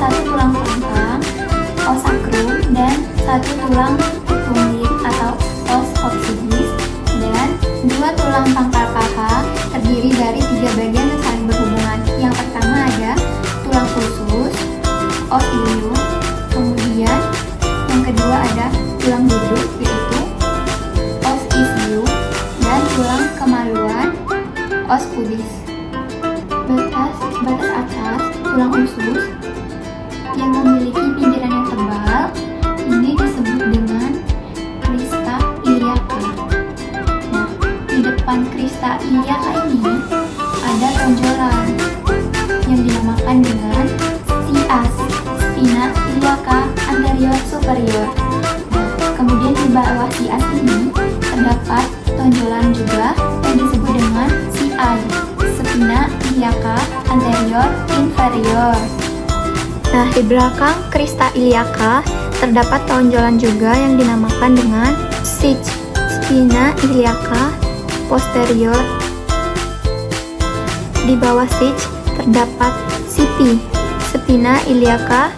satu tulang pangkal, os sacrum, dan satu tulang tungging atau os coccygeus, dan dua tulang pangkal paha terdiri dari tiga bagian yang saling berhubungan. Yang pertama ada tulang usus, os ilium, kemudian yang kedua ada tulang duduk yaitu os ischium, dan tulang kemaluan os pubis. Batas atas tulang usus yang memiliki pinggiran yang tebal ini disebut dengan crista iliaca. Nah, di depan crista iliaca ini ada tonjolan yang dinamakan dengan sias, spina iliaca anterior superior. Nah, kemudian di bawah sias ini terdapat tonjolan juga yang disebut dengan CI, spina iliaca anterior inferior. Nah, di belakang crista iliaca terdapat tonjolan juga yang dinamakan dengan sich, spina iliaca posterior. Di bawah sich terdapat sipi, spina iliaca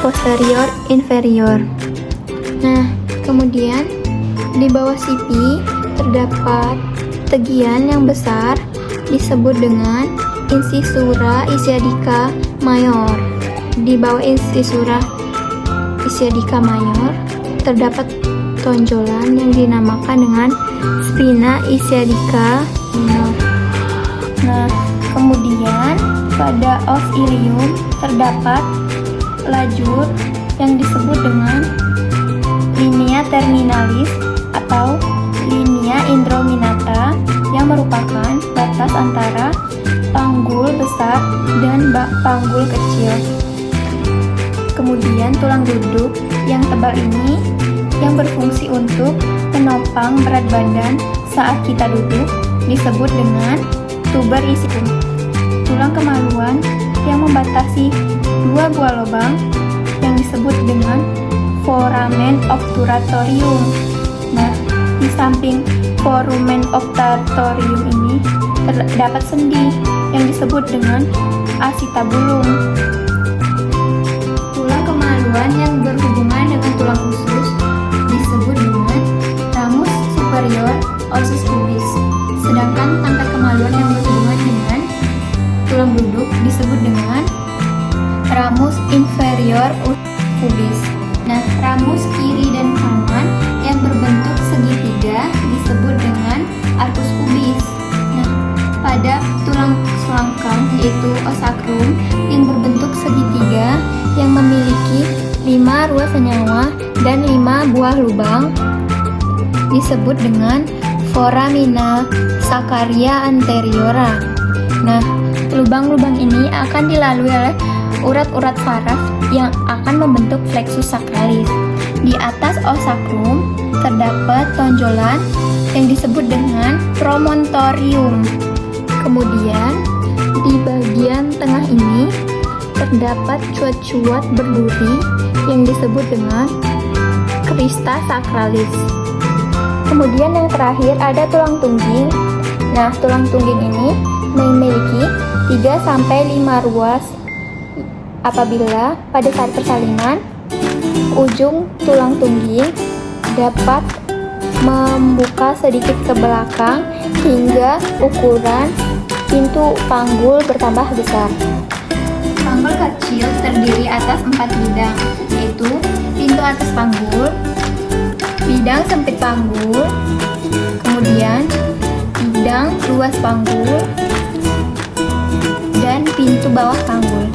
posterior inferior. Nah, kemudian di bawah sipi terdapat tegian yang besar disebut dengan incisura ischiadica mayor. Di bawah incisura ischiadica mayor terdapat tonjolan yang dinamakan dengan spina ischiadica minor. Nah, kemudian pada os ilium terdapat lajur yang disebut dengan linea terminalis atau linea indrominata yang merupakan batas antara panggul besar dan panggul kecil. Kemudian tulang duduk yang tebal ini yang berfungsi untuk menopang berat badan saat kita duduk disebut dengan tuber ischium. Tulang kemaluan yang membatasi dua buah lubang yang disebut dengan foramen obturatorium. Nah, di samping foramen obturatorium ini terdapat sendi yang disebut dengan acetabulum. Tulang kemaluan yang berhubungan dengan tulang usus disebut dengan ramus superior ossus pubis. Sedangkan tangkai kemaluan yang berhubungan dengan tulang duduk disebut dengan ramus inferior pubis. Nah, ramus kiri dan kanan yang berbentuk segitiga disebut dengan arcus pubis. Nah, pada tulang selangkang yaitu os sacrum yang berbentuk segitiga yang memiliki 5 ruas senyawa dan 5 buah lubang disebut dengan foramina saccharia anteriora. Nah, lubang-lubang ini akan dilalui oleh urat-urat saraf yang akan membentuk plexus sacralis. Di atas os sacrum terdapat tonjolan yang disebut dengan promontorium. Kemudian di bagian tengah ini terdapat cuat-cuat berduri yang disebut dengan crista sacralis. Kemudian yang terakhir ada tulang tungging. Nah, tulang tungging ini memiliki 3-5 ruas. Apabila pada saat persalinan, ujung tulang tungging dapat membuka sedikit ke belakang hingga ukuran pintu panggul bertambah besar. Panggul kecil terdiri atas 4 bidang, yaitu pintu atas panggul, bidang sempit panggul, kemudian bidang luas panggul, dan pintu bawah panggul.